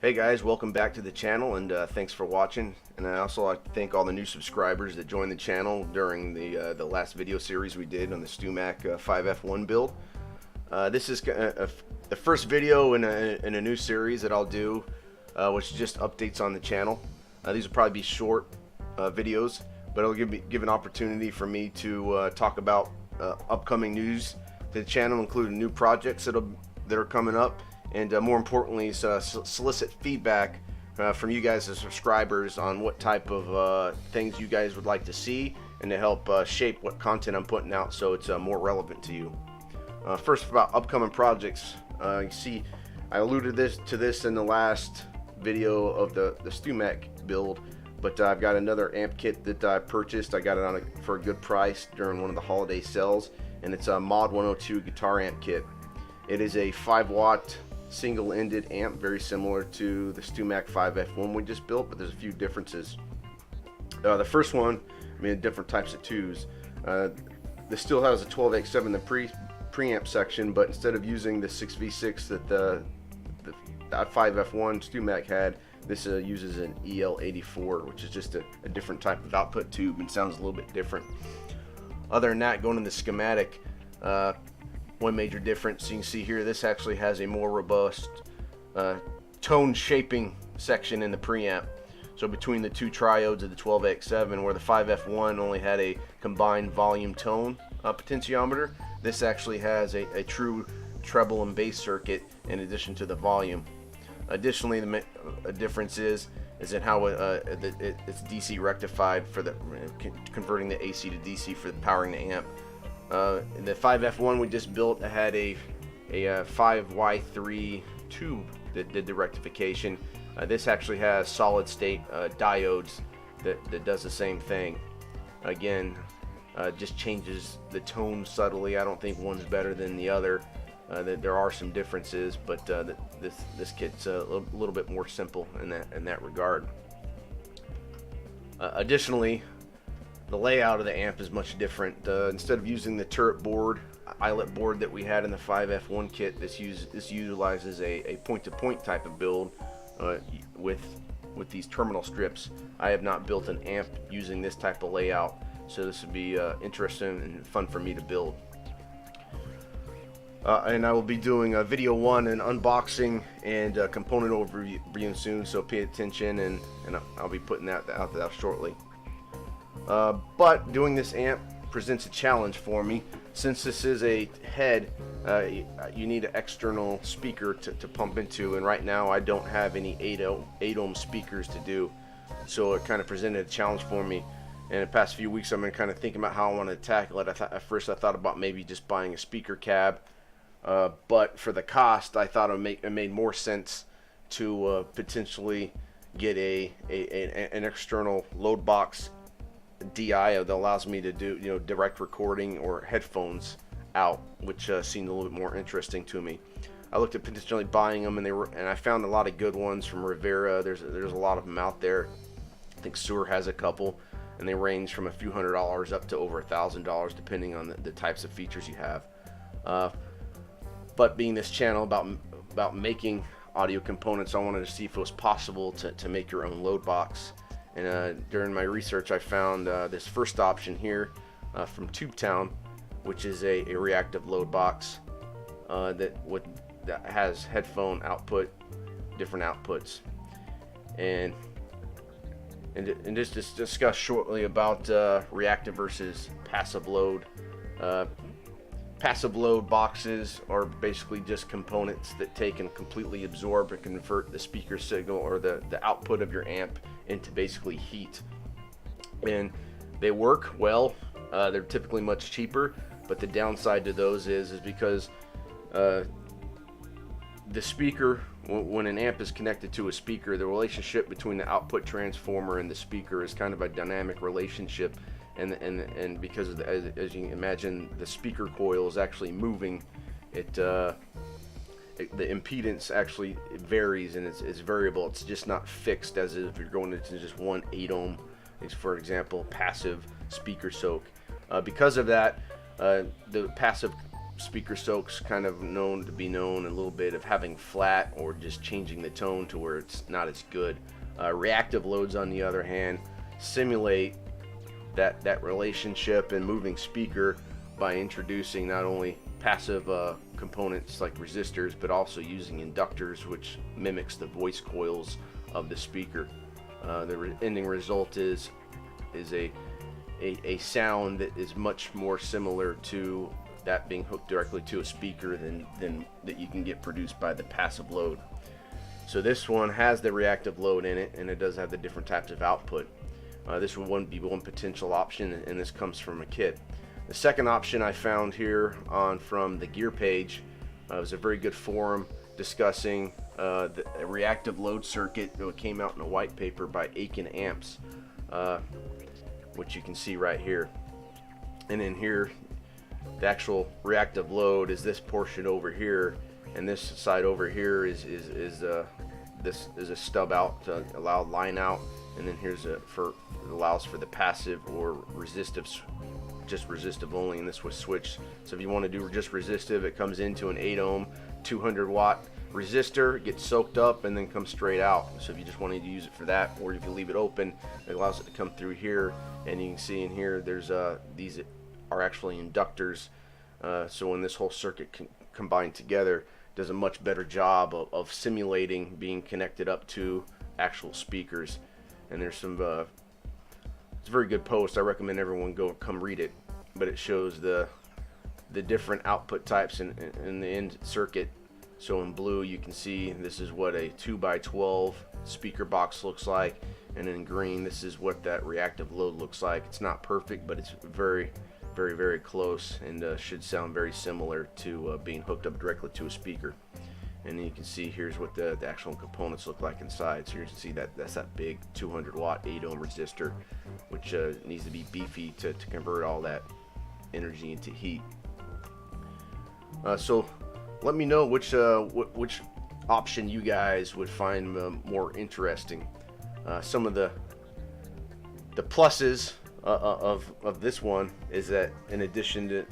Hey guys, welcome back to the channel, and thanks for watching. And I also like to thank all the new subscribers that joined the channel during the last video series we did on the StewMac 5F1 build. This is the first video in a new series that I'll do, which is just updates on the channel. These will probably be short videos, but it'll give an opportunity for me to talk about upcoming news to the channel, including new projects that are coming up. And more importantly, solicit feedback from you guys as subscribers on what type of things you guys would like to see, and to help shape what content I'm putting out so it's more relevant to you. First, about upcoming projects. You see, I alluded to this in the last video of the StewMac build, but I've got another amp kit that I purchased. I got it for a good price during one of the holiday sales, and it's a Mod 102 guitar amp kit. It is a 5-watt single-ended amp, very similar to the StewMac 5F1 we just built, but there's a few differences. The first one, different types of twos. This still has a 12x7 in the preamp section, but instead of using the 6v6 that the 5F1 StewMac had, this uses an EL84, which is just a different type of output tube and sounds a little bit different. Other than that, going to the schematic, one major difference you can see here, this actually has a more robust tone shaping section in the preamp. So between the two triodes of the 12x7, where the 5F1 only had a combined volume tone potentiometer, this actually has a true treble and bass circuit in addition to the volume. Additionally, the difference is in how it's DC rectified for converting the AC to DC for powering the amp. The 5F1 we just built had a 5Y3 tube that did the rectification. This actually has solid state diodes that does the same thing. Again, just changes the tone subtly. I don't think one's better than the other. There are some differences, but this kit's a little bit more simple in that regard. Additionally, the layout of the amp is much different. Instead of using the turret board, eyelet board that we had in the 5F1 kit, this utilizes a point-to-point type of build with these terminal strips. I have not built an amp using this type of layout, so this would be interesting and fun for me to build. And I will be doing a video 1 and unboxing and component overview soon, so pay attention, and I'll be putting that out there shortly. But doing this amp presents a challenge for me. Since this is a head, you need an external speaker to pump into, and right now I don't have any 8 ohm speakers to do, so it kind of presented a challenge for me. And the past few weeks I've been kind of thinking about how I want to tackle it. At first I thought about maybe just buying a speaker cab, but for the cost I thought it made more sense to potentially get an external load box DI that allows me to do direct recording or headphones out, which seemed a little bit more interesting to me. I looked at potentially buying them, and I found a lot of good ones from Rivera. There's a lot of them out there. I think Sewer has a couple, and they range from a few $100s up to over $1,000 depending on the types of features you have. But being this channel about making audio components, I wanted to see if it was possible to make your own load box. And during my research I found this first option here from Tubetown, which is a reactive load box that has headphone output, different outputs, and just discuss shortly about reactive versus passive load. Passive load boxes are basically just components that take and completely absorb and convert the speaker signal or the output of your amp into basically heat. And they work well. They're typically much cheaper, but the downside to those is because the speaker, when an amp is connected to a speaker, the relationship between the output transformer and the speaker is kind of a dynamic relationship. And because of as you can imagine, the speaker coil is actually moving. The impedance actually varies, and it's variable. It's just not fixed as if you're going into just one 8 ohm, for example, passive speaker soak. Because of that, the passive speaker soak's kind of known to be known a little bit of having flat or just changing the tone to where it's not as good. Reactive loads, on the other hand, simulate that relationship and moving speaker by introducing not only passive components like resistors, but also using inductors, which mimics the voice coils of the speaker. The ending result is a sound that is much more similar to that being hooked directly to a speaker than that you can get produced by the passive load. So this one has the reactive load in it, and it does have the different types of output. This would be one potential option, and this comes from a kit. The second option I found here from the gear page was a very good forum discussing the reactive load circuit that came out in a white paper by Aiken Amps, which you can see right here. And in here, the actual reactive load is this portion over here, and this side over here is this is a stub out to allow line out, and then here's it allows for the passive or resistive, just resistive only, and this was switched. So if you want to do just resistive, it comes into an 8 ohm 200 watt resistor, gets soaked up, and then comes straight out. So if you just wanted to use it for that, or if you leave it open, it allows it to come through here. And you can see in here there's these are actually inductors, so when this whole circuit combined together, does a much better job of simulating being connected up to actual speakers. And there's some it's a very good post. I recommend everyone come read it, but it shows the different output types in the end circuit. So in blue you can see this is what a 2x12 speaker box looks like, and in green this is what that reactive load looks like. It's not perfect, but it's very close, and should sound very similar to being hooked up directly to a speaker. And you can see here's what the actual components look like inside. So you can see that's that big 200 watt 8 ohm resistor, which needs to be beefy to convert all that energy into heat. So let me know which option you guys would find more interesting. Some of the pluses of this one is that, in addition to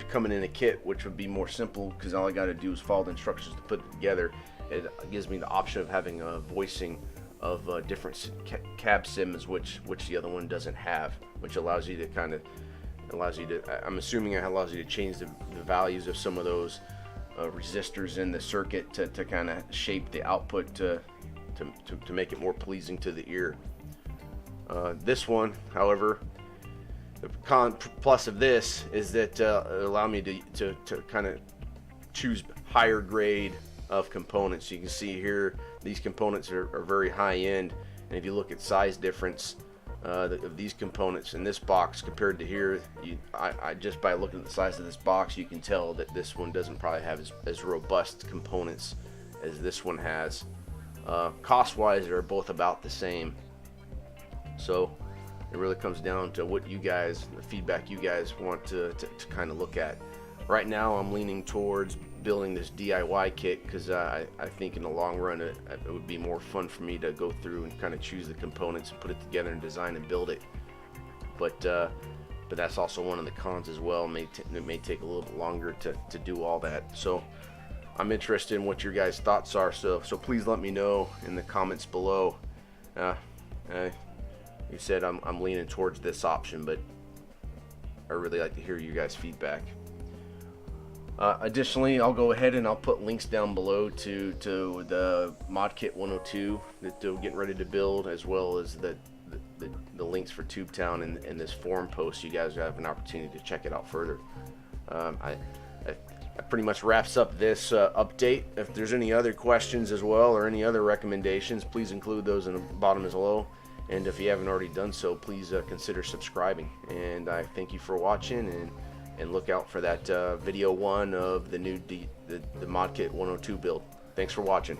coming in a kit, which would be more simple because all I got to do is follow the instructions to put it together, it gives me the option of having a voicing of different cab sims, which the other one doesn't have, which allows you to I'm assuming it allows you to change the values of some of those resistors in the circuit to kind of shape the output to make it more pleasing to the ear. This one, however, the plus of this is that it allows me to kind of choose higher grade of components. You can see here these components are very high end, and if you look at size difference of these components in this box compared to here, I just by looking at the size of this box, you can tell that this one doesn't probably have as robust components as this one has. Cost wise, they're both about the same. So it really comes down to what you guys, the feedback you guys want to kind of look at. Right now I'm leaning towards building this DIY kit because I think in the long run it would be more fun for me to go through and kind of choose the components and put it together and design and build it. But that's also one of the cons as well. It may take a little bit longer to do all that. So I'm interested in what your guys' thoughts are. So please let me know in the comments below. You said I'm leaning towards this option, but I really like to hear you guys' feedback. Additionally, I'll go ahead and I'll put links down below to the mod kit 102 that they're getting ready to build, as well as the links for Tubetown in this forum post. You guys have an opportunity to check it out further. That pretty much wraps up this update. If there's any other questions as well, or any other recommendations, please include those in the bottom as below. And if you haven't already done so, please consider subscribing. And I thank you for watching, and look out for that video 1 of the new the mod kit 102 build. Thanks for watching.